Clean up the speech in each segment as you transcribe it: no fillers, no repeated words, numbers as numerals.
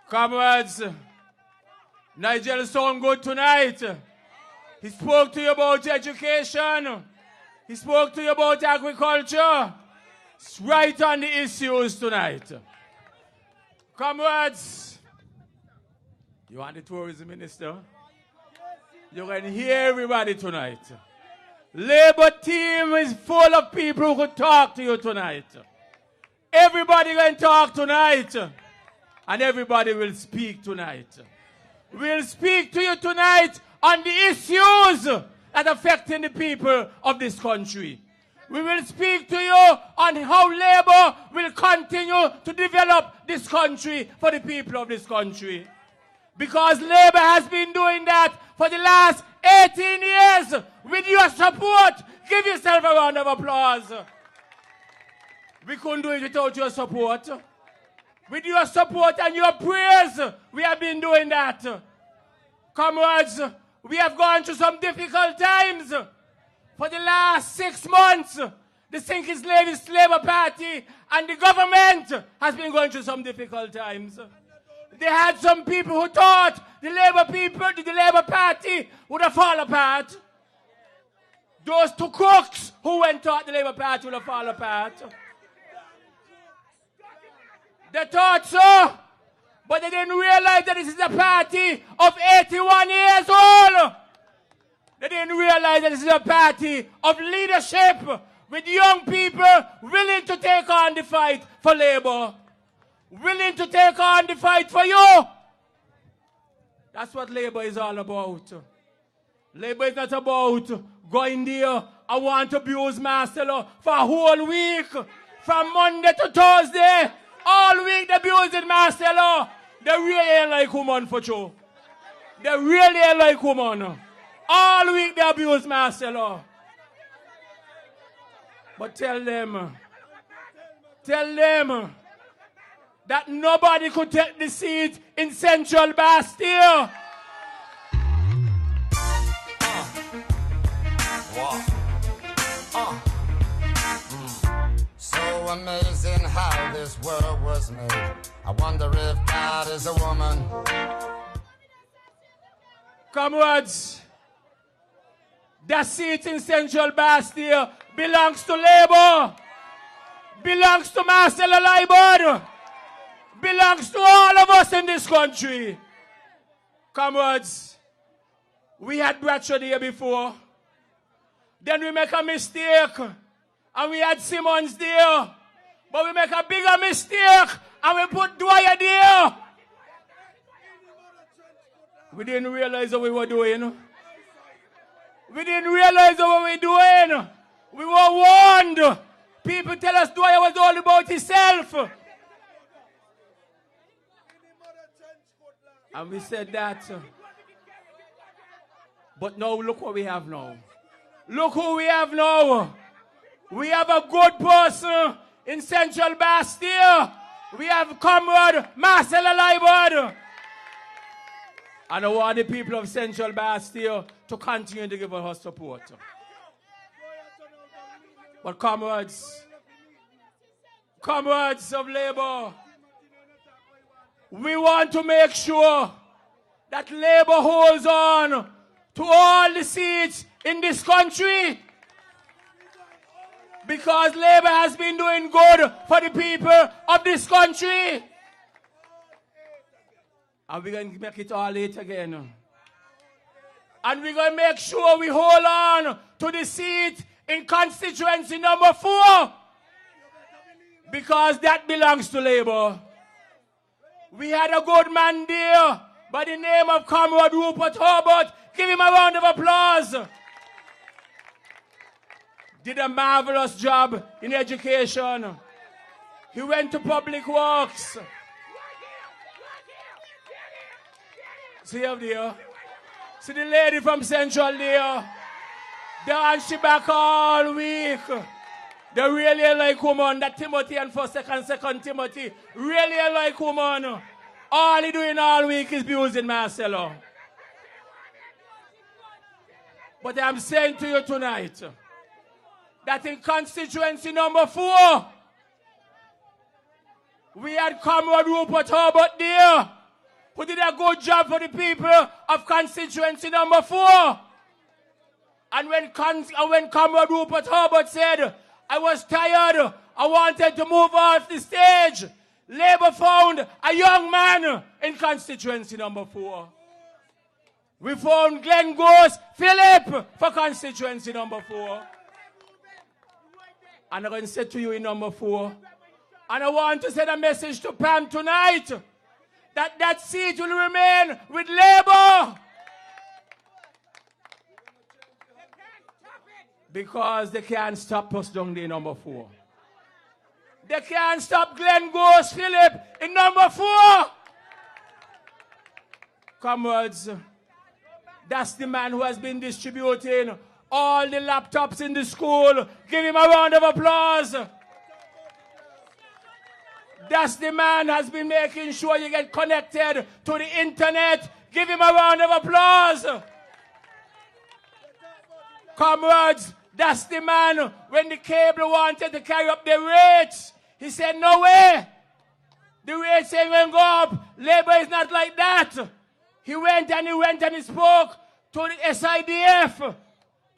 Comrades, Nigel sound good tonight. He spoke to you about education. He spoke to you about agriculture. It's right on the issues tonight. Comrades, you want the tourism minister? You can hear everybody tonight. Labour team is full of people who could talk to you tonight. Everybody can talk tonight. And everybody will speak tonight. We'll speak to you tonight on the issues that are affecting the people of this country. We will speak to you on how Labour will continue to develop this country for the people of this country. Because Labour has been doing that for the last 18 years. With your support, give yourself a round of applause. We couldn't do it without your support. With your support and your prayers, we have been doing that. Comrades, we have gone through some difficult times. For the last 6 months, the Kitts-Nevis Labour Party and the government has been going through some difficult times. They had some people who thought the Labour Party would have fallen apart. Those two crooks who went thought the Labour Party would have fallen apart. They thought so, but they didn't realize that this is a party of 81 years old. They didn't realize that this is a party of leadership with young people willing to take on the fight for Labour. Willing to take on the fight for you. That's what Labour is all about. Labour is not about going there and want to abuse Marcelo for a whole week. From Monday to Thursday. All week they abusing Marcelo. They really ain't like woman for sure. They really ain't like woman. All week they abuse Marcelo. But tell them that nobody could take the seat in Central Bastille. So amazing how this world was made. I wonder if God is a woman. Comrades, that seat in Central Bastille belongs to Labour. Belongs to Marcelo Laibod. Belongs to all of us in this country. Comrades, we had Bradshaw there before. Then we make a mistake and we had Simmons there. But we make a bigger mistake and we put Dwyer there. We didn't realize what we were doing. We didn't realize what we were doing. We were warned. People tell us Dwyer was all about himself. And we said that. But now look what we have now. Look who we have now. We have a good person in Central Bastille. We have Comrade Marcelo Laibod. And I want the people of Central Bastille to continue to give us support. But comrades of Labour, we want to make sure that Labour holds on to all the seats in this country. Because Labour has been doing good for the people of this country. And we're going to make it all late again. And we're going to make sure we hold on to the seat in constituency number 4. Because that belongs to Labour. We had a good man there by the name of Comrade Rupert Hobart. Give him a round of applause. Did a marvelous job in education. He went to public works. See up there. See the lady from Central there. They and she back all week. They really like woman. That Timothy and second Timothy really like woman. All he doing all week is abusing Marcelo. But I'm saying to you tonight that in constituency number 4, we had Comrade Rupert Hobart there, who did a good job for the people of constituency number 4. And when Comrade Rupert Herbert said, I was tired, I wanted to move off the stage, Labour found a young man in constituency number 4. We found Glenn Ghost Phillip for constituency number 4. And I'm going to say to you in number 4, and I want to send a message to Pam tonight, that seat will remain with Labour. Because they can't stop us down there in number 4. They can't stop Glenn Ghost Phillip in number 4. Comrades, that's the man who has been distributing all the laptops in the school. Give him a round of applause. That's the man who has been making sure you get connected to the internet. Give him a round of applause. Comrades, that's the man when the cable wanted to carry up the rates. He said, no way. The rates ain't going to go up. Labour is not like that. He went and he spoke to the SIDF.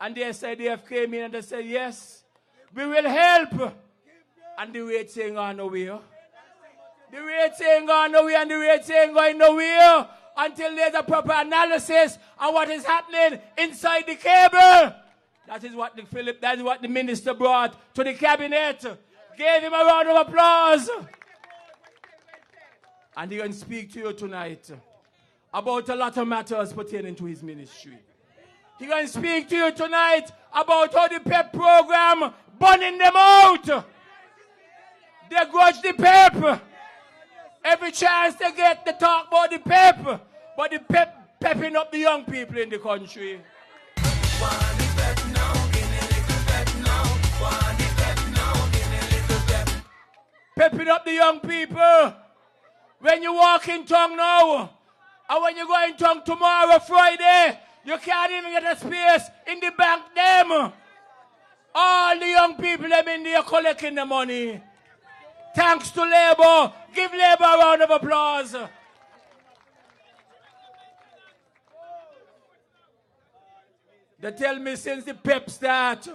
And the SIDF came in and they said, yes, we will help. And the rates ain't going nowhere. The rates ain't going nowhere and the rates ain't going nowhere until there's a proper analysis on what is happening inside the cable. That is what the minister brought to the cabinet. Gave him a round of applause. And he's going to speak to you tonight about a lot of matters pertaining to his ministry. He's going to speak to you tonight about how the PEP program burning them out. They grudge the PEP. Every chance they get, they talk about the PEP. But the PEP pepping up the young people in the country. Pepping up the young people. When you walk in town now, and when you go in town tomorrow, Friday, you can't even get a space in the bank them. All the young people them in there collecting the money. Thanks to Labour. Give Labour a round of applause. They tell me since the PEP start,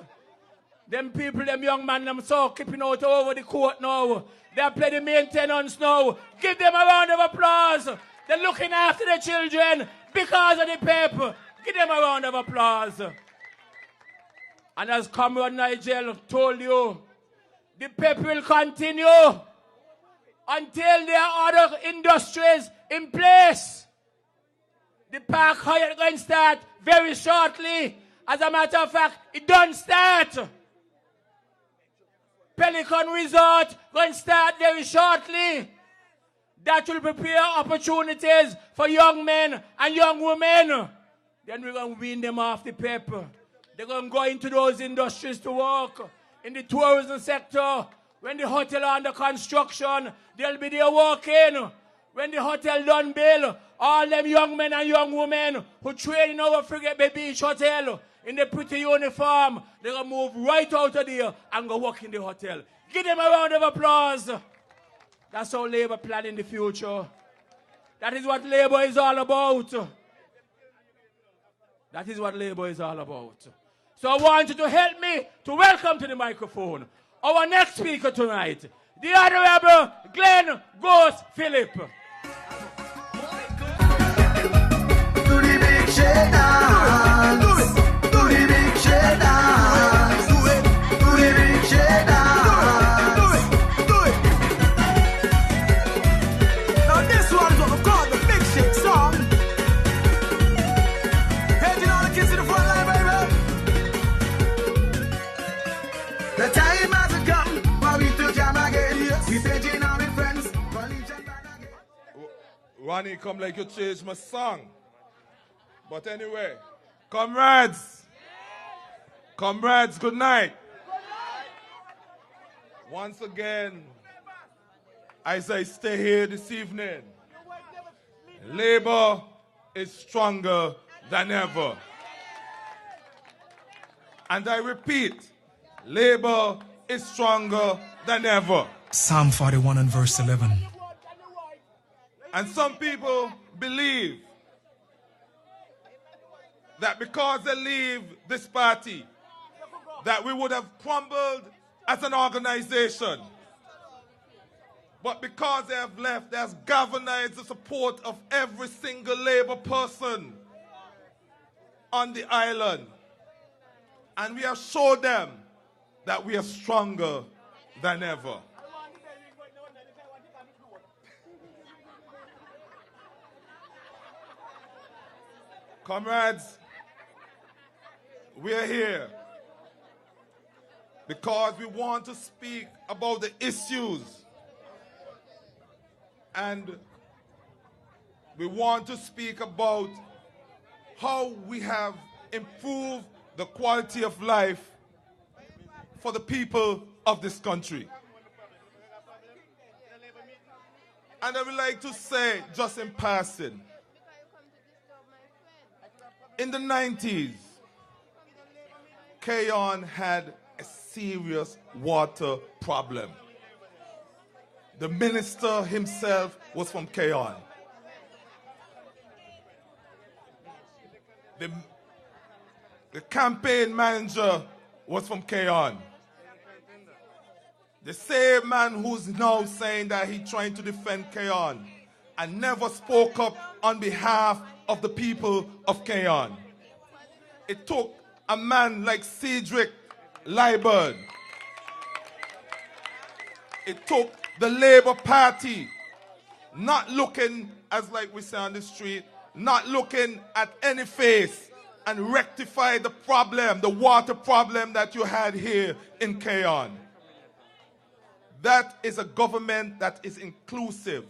them people, them young man, them so keeping out over the court now. They play the maintenance now. Give them a round of applause. They're looking after the children because of the PEP. Give them a round of applause. And as Comrade Nigel told you, the PEP will continue until there are other industries in place. The Park Hyatt going to start very shortly. As a matter of fact, it don't start. Pelican Resort going to start very shortly. That will prepare opportunities for young men and young women. Then we're going to wean them off the PEP. They're going to go into those industries to work. In the tourism sector, when the hotel are under construction, they'll be there working. When the hotel done build, all them young men and young women who train in our Frigate Bay Beach Hotel in the pretty uniform, they're going to move right out of there and go work in the hotel. Give them a round of applause. That's how Labour plan in the future. That is what Labour is all about. That is what Labour is all about. So I want you to help me to welcome to the microphone our next speaker tonight, the Honorable Glenn Ghost Phillip. To the big shed dance. To the big shed dance. To the big shed dance. Do it. Now this one is what we call the big shake song. Heading all the kids in the front line, baby. The time has come for we to jam again. We paging our friends. Ronnie, come like you changed my song. But anyway, comrades, good night. Once again, as I stay here this evening, Labour is stronger than ever. And I repeat, Labour is stronger than ever. Psalm 41 and verse 11. And some people believe that because they leave this party, that we would have crumbled as an organization. But because they have left, they have galvanized the support of every single Labour person on the island. And we have showed them that we are stronger than ever. Comrades, we are here because we want to speak about the issues, and we want to speak about how we have improved the quality of life for the people of this country. And I would like to say, just in passing, in the 90s, Cayon had a serious water problem. The minister himself was from Cayon. The campaign manager was from Cayon. The same man who's now saying that he's trying to defend Cayon and never spoke up on behalf of the people of Cayon. It took a man like Cedric Liburd. It took the Labour Party not looking, as like we say on the street, not looking at any face and rectify the problem, the water problem that you had here in Cayon. That is a government that is inclusive.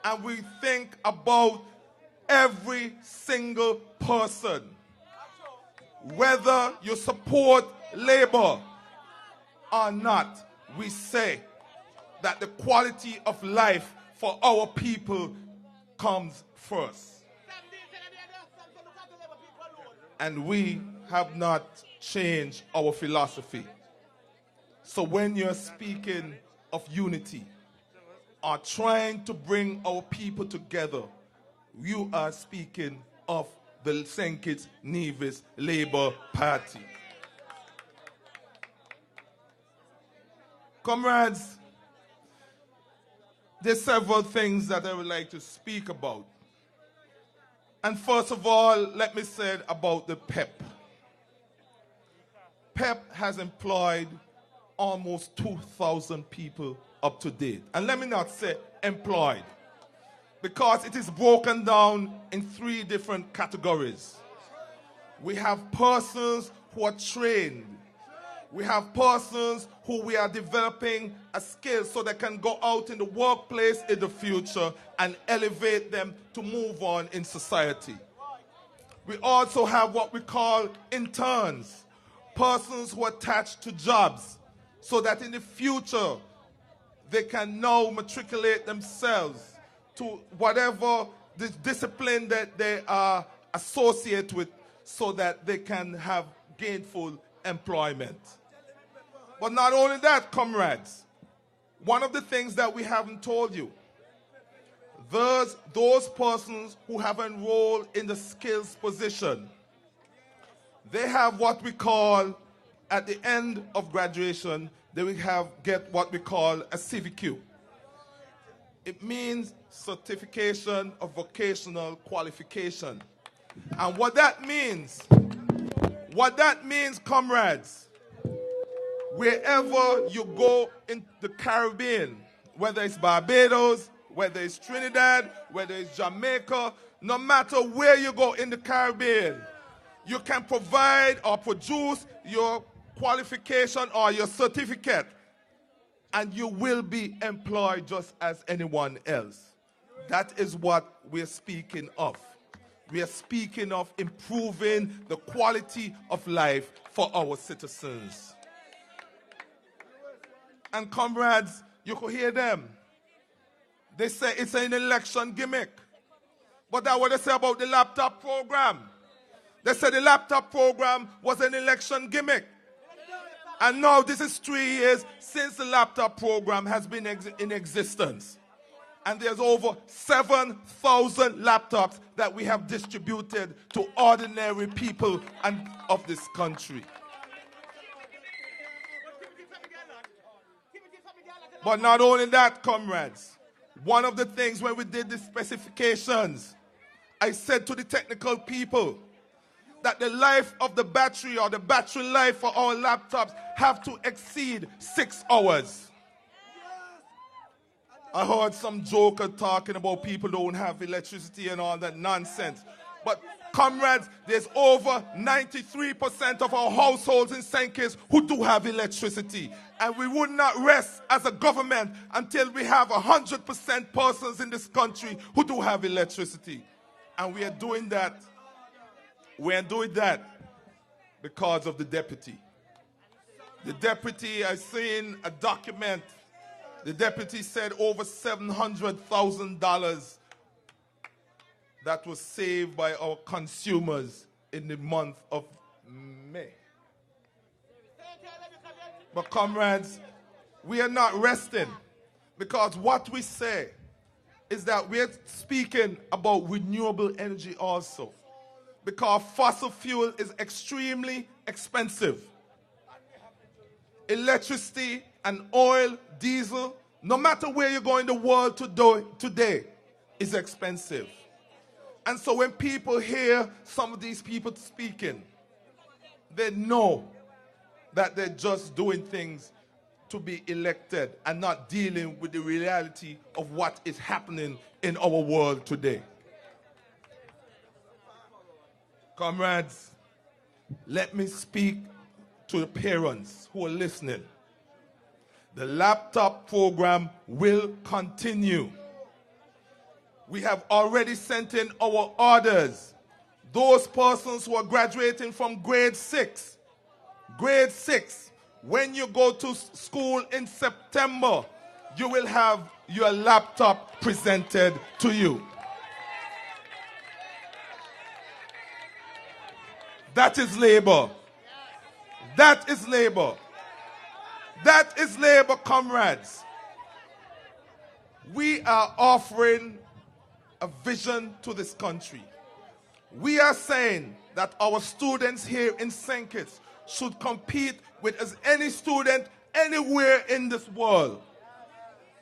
And we think about every single person. Whether you support Labour or not, we say that the quality of life for our people comes first. And we have not changed our philosophy. So when you're speaking of unity or trying to bring our people together, you are speaking of the St. Kitts-Nevis Labour Party. Comrades, there's several things that I would like to speak about. And first of all, let me say about the PEP. PEP has employed almost 2,000 people up to date. And let me not say employed, because it is broken down in 3 different categories. We have persons who are trained. We have persons who we are developing a skill so they can go out in the workplace in the future and elevate them to move on in society. We also have what we call interns, persons who are attached to jobs so that in the future they can now matriculate themselves to whatever the discipline that they are associated with so that they can have gainful employment. But not only that, comrades, one of the things that we haven't told you, those persons who have enrolled in the skills position, they have what we call, at the end of graduation, they will get what we call a CVQ. It means Certification of Vocational Qualification. And what that means, comrades, wherever you go in the Caribbean, whether it's Barbados, whether it's Trinidad, whether it's Jamaica, no matter where you go in the Caribbean, you can provide or produce your qualification or your certificate, and you will be employed just as anyone else. That is what we're speaking of. We are speaking of improving the quality of life for our citizens. And comrades, you could hear them. They say it's an election gimmick. But that's what they say about the laptop program. They said the laptop program was an election gimmick. And now this is 3 years since the laptop program has been in existence. And there's over 7,000 laptops that we have distributed to ordinary people and of this country. But not only that, comrades, one of the things when we did the specifications, I said to the technical people that the life of the battery or the battery life for our laptops have to exceed 6 hours. I heard some joker talking about people don't have electricity and all that nonsense. But comrades, there's over 93% of our households in St. Kitts who do have electricity. And we would not rest as a government until we have 100% persons in this country who do have electricity. And we are doing that. We are doing that because of the deputy. The deputy, I seen a document. The deputy said over $700,000 that was saved by our consumers in the month of May. But comrades, we are not resting, because what we say is that we're speaking about renewable energy also, because fossil fuel is extremely expensive. Electricity and oil, diesel, no matter where you go in the world today, is expensive. And so when people hear some of these people speaking, they know that they're just doing things to be elected and not dealing with the reality of what is happening in our world today. Comrades, let me speak to the parents who are listening. The laptop program will continue. We have already sent in our orders. Those persons who are graduating from grade 6, when you go to school in September, you will have your laptop presented to you. That is labor. That is labor. That is labor, comrades. We are offering a vision to this country. We are saying that our students here in St. Kitts should compete with as any student anywhere in this world.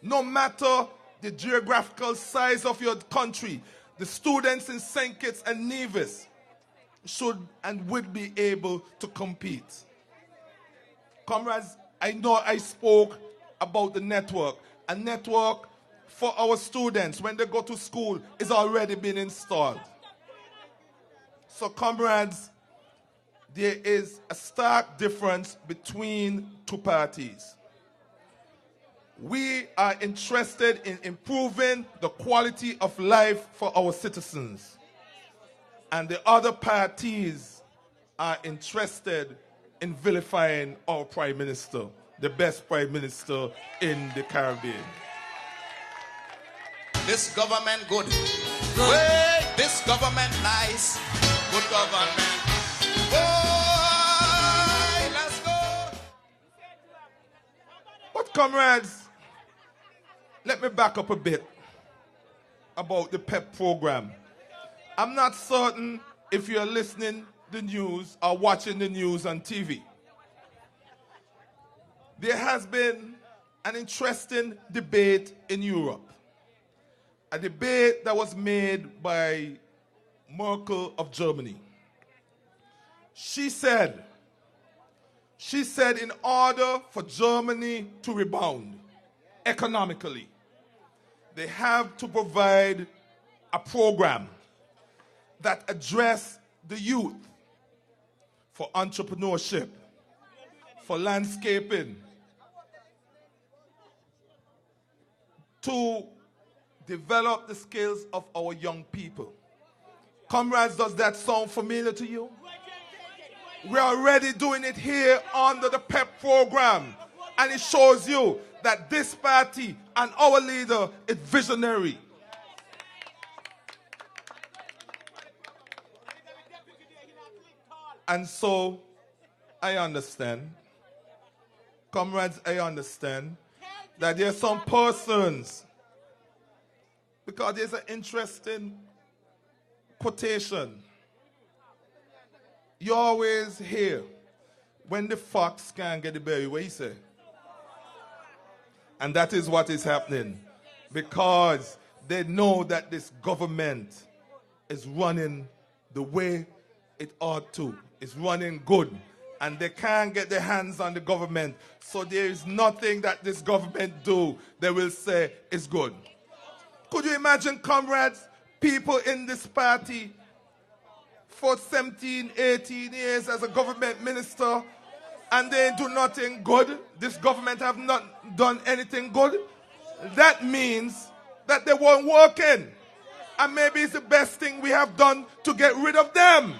No matter the geographical size of your country, the students in St. Kitts and Nevis should and would be able to compete. Comrades, I know I spoke about the network. A network for our students when they go to school is already been installed. So comrades, there is a stark difference between two parties. We are interested in improving the quality of life for our citizens. And the other parties are interested in vilifying our Prime Minister, the best Prime Minister in the Caribbean. This government good. Wait, this government nice. Good government. Boy, let's go. But comrades, let me back up a bit about the PEP program. I'm not certain if you're listening the news or watching the news on TV. There has been an interesting debate in Europe. A debate that was made by Merkel of Germany. She said in order for Germany to rebound economically, they have to provide a program that address the youth for entrepreneurship, for landscaping, to develop the skills of our young people. Comrades, does that sound familiar to you? We're already doing it here under the PEP program. And it shows you that this party and our leader is visionary. And so, I understand, comrades, I understand that there are some persons Because there's an interesting quotation. You always hear, when the fox can't get the berry, what you say? And that is what is happening. Because they know that this government is running the way it ought to. It's running good. And they can't get their hands on the government. So there is nothing that this government do they will say is good. Could you imagine, comrades, people in this party for 17, 18 years as a government minister, and they do nothing good? This government have not done anything good. That means that they weren't working. And maybe it's the best thing we have done to get rid of them.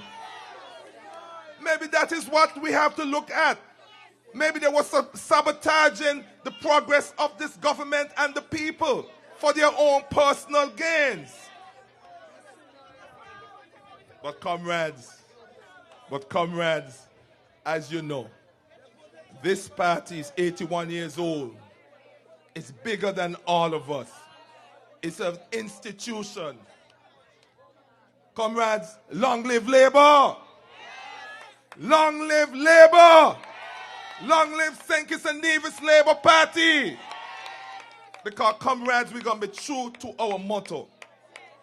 Maybe that is what we have to look at. Maybe they were sabotaging the progress of this government and the people for their own personal gains. But comrades, as you know, this party is 81 years old. It's bigger than all of us. It's an institution. Comrades, long live Labour! Long live Labour! Long live St. Kitts-Nevis Labour Party! Because, comrades, we're going to be true to our motto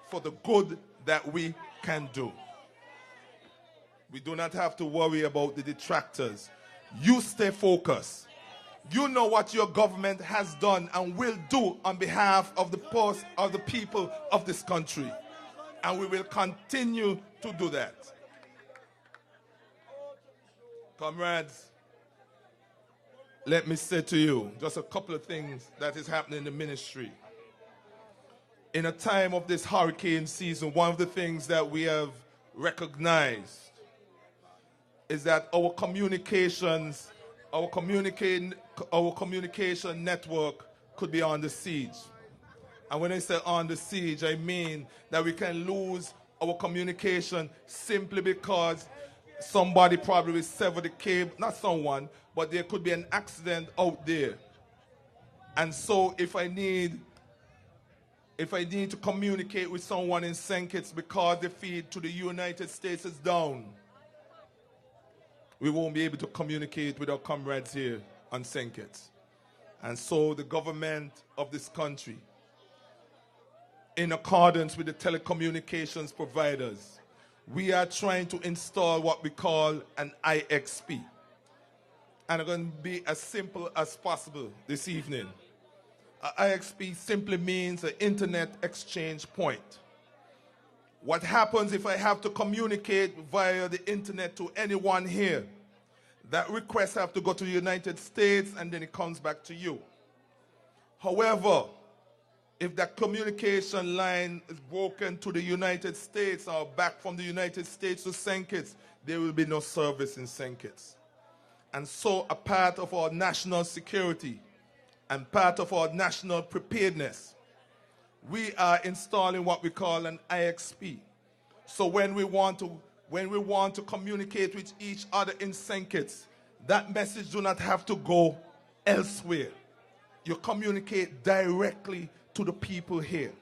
for the good that we can do. We do not have to worry about the detractors. You stay focused. You know what your government has done and will do on behalf of the people of this country. And we will continue to do that. Comrades, let me say to you just a couple of things that is happening in the ministry. In a time of this hurricane season, one of the things that we have recognized is that our communication network could be on the siege. And when I say on the siege, I mean that we can lose our communication simply because somebody probably will sever the cable, not someone, but there could be an accident out there. And so if I need to communicate with someone in St. Kitts because the feed to the United States is down, we won't be able to communicate with our comrades here on St. Kitts. And so the government of this country, in accordance with the telecommunications providers, we are trying to install what we call an IXP. And I'm going to be as simple as possible this evening. IXP simply means an internet exchange point. What happens if I have to communicate via the internet to anyone here? That request have to go to the United States and then it comes back to you. However, if that communication line is broken to the United States or back from the United States to St. Kitts, there will be no service in St. Kitts. And so a part of our national security and part of our national preparedness, we are installing what we call an IXP. So when we want to communicate with each other in St. Kitts, that message do not have to go elsewhere. You communicate directly to the people here.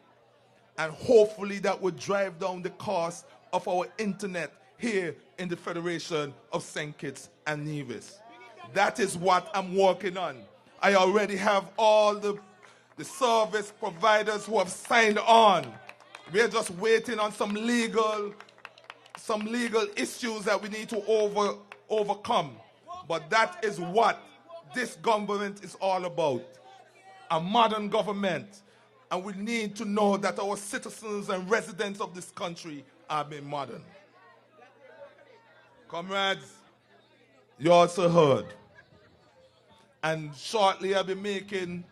And hopefully that will drive down the cost of our internet here in the Federation of St. Kitts and Nevis. That is what I'm working on. I already have all the service providers who have signed on. We're just waiting on some legal issues that we need to overcome. But that is what this government is all about. A modern government. And we need to know that our citizens and residents of this country are being modern. Comrades, you also heard. And shortly I'll be making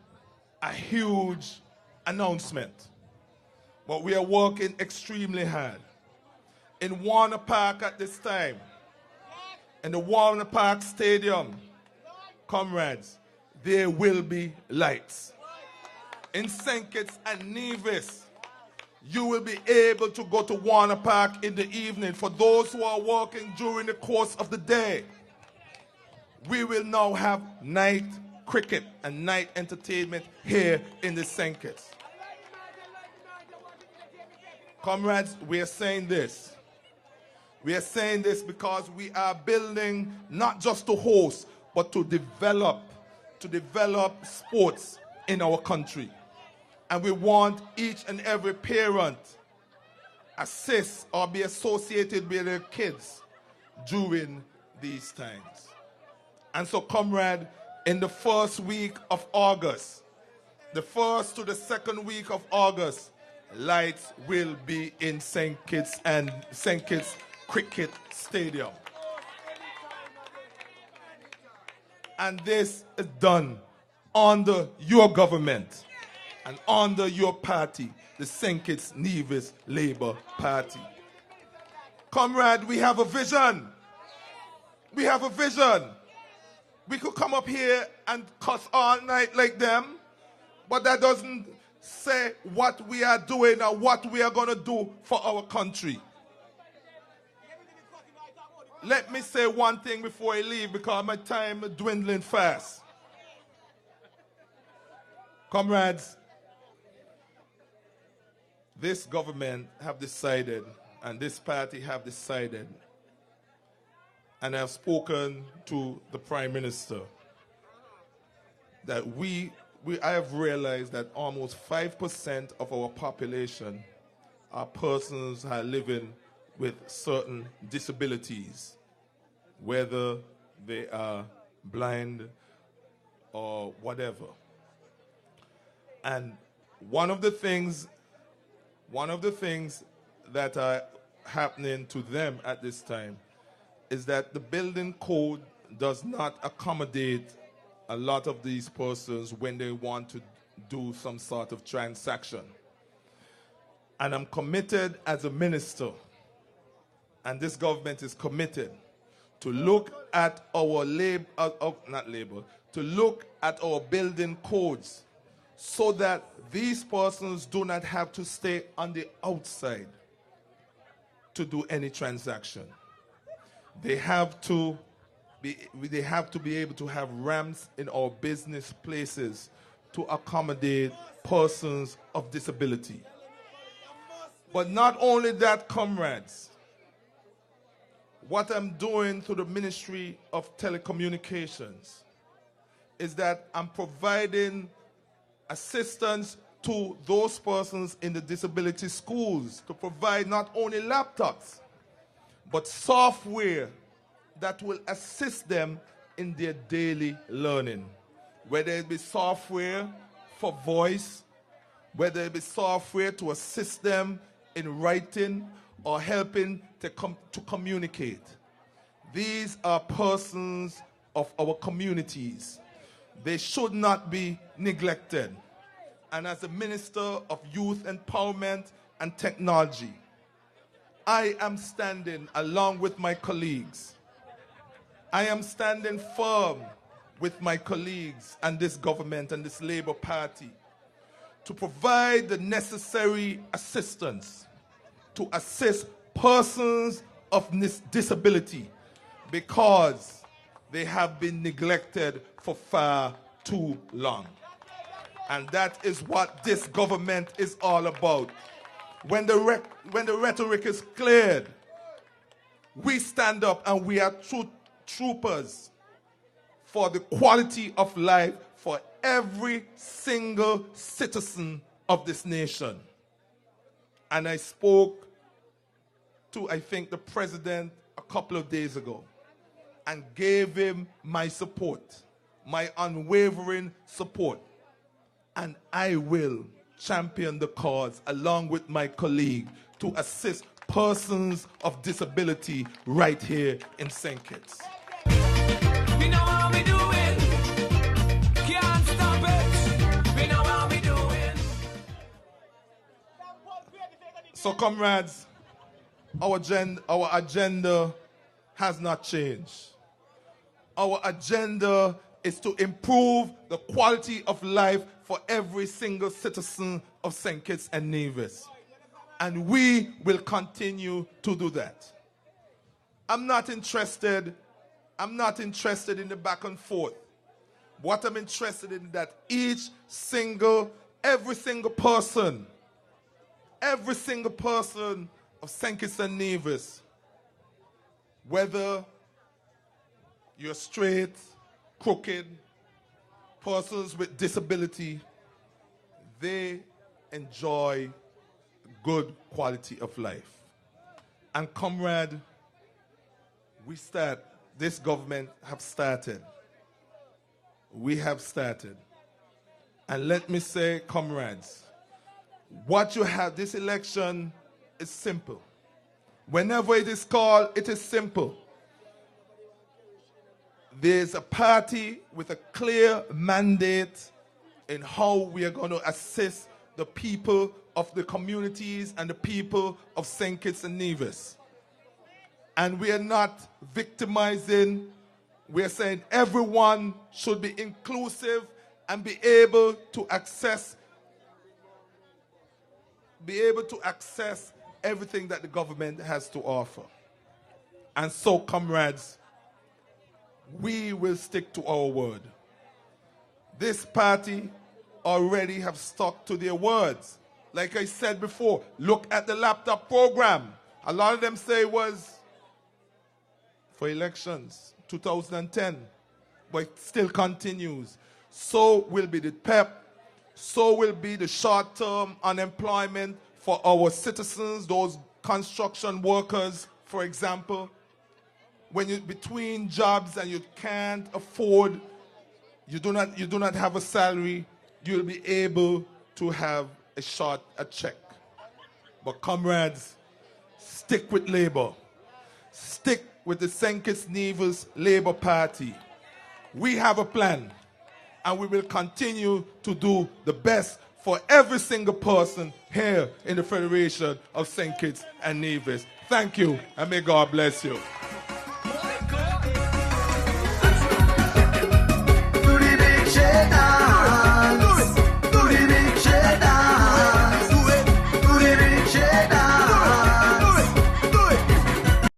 a huge announcement. But we are working extremely hard. In Warner Park at this time, in the Warner Park Stadium, comrades, there will be lights. In St. Kitts and Nevis, you will be able to go to Warner Park in the evening. For those who are working during the course of the day, we will now have night cricket and night entertainment here in the St. Kitts. Comrades, we are saying this. We are saying this because we are building not just to host, but to develop sports in our country. And we want each and every parent assist or be associated with their kids during these times. And so, comrade, in the first week of August, the first to the second week of August, lights will be in St. Kitts and St. Kitts Cricket Stadium. And this is done under your government and under your party, the St. Kitts-Nevis Labour Party. Comrade, we have a vision. We have a vision. We could come up here and cuss all night like them, but that doesn't say what we are doing or what we are going to do for our country. Let me say one thing before I leave because my time is dwindling fast. Comrades, this government have decided and this party have decided, and I have spoken to the Prime Minister, that I have realized that almost 5% of our population are persons who are living with certain disabilities, whether they are blind or whatever. And one of the things that are happening to them at this time is that the building code does not accommodate a lot of these persons when they want to do some sort of transaction. And I'm committed as a minister, and this government is committed to look at our to look at our building codes so that these persons do not have to stay on the outside to do any transaction. They have to be able to have ramps in our business places to accommodate persons of disability. But not only that, comrades, what I'm doing through the Ministry of Telecommunications is that I'm providing assistance to those persons in the disability schools to provide not only laptops, but software that will assist them in their daily learning. Whether it be software for voice, whether it be software to assist them in writing or helping to communicate. These are persons of our communities. They should not be neglected. And as the Minister of Youth Empowerment and Technology, I am standing along with my colleagues. I am standing firm with my colleagues and this government and this Labour Party to provide the necessary assistance to assist persons of disability because they have been neglected for far too long. And that is what this government is all about. When the rhetoric is cleared, we stand up and we are true troopers for the quality of life for every single citizen of this nation. And I spoke to, I think, the president a couple of days ago and gave him my support, my unwavering support. And I will champion the cause along with my colleague to assist persons of disability right here in St. Kitts. We know how we do it. Can't stop it. We know how we do it. So, comrades, our agenda has not changed. Our agenda is to improve the quality of life for every single citizen of St. Kitts and Nevis. And we will continue to do that. I'm not interested in the back and forth. What I'm interested in is that every single person every single person of St. Kitts-Nevis, whether you're straight, crooked, persons with disability, they enjoy good quality of life. And comrade, this government have started. We have started. And let me say, comrades, what you have, this election is simple. Whenever it is called, it is simple. There's a party with a clear mandate in how we are going to assist the people of the communities and the people of St. Kitts-Nevis. And we are not victimizing. We are saying everyone should be inclusive and be able to access everything that the government has to offer. And so, comrades, we will stick to our word. This party already have stuck to their words. Like I said before, look at the laptop program. A lot of them say it was for elections, 2010, but it still continues. So will be the PEP, so will be the short-term unemployment for our citizens, those construction workers, for example. When you're between jobs and you can't afford, you do not have a salary, you'll be able to have a check. But comrades, stick with Labour. Stick with the St. Kitts-Nevis Labour Party. We have a plan, and we will continue to do the best for every single person here in the Federation of St. Kitts and Nevis. Thank you, and may God bless you.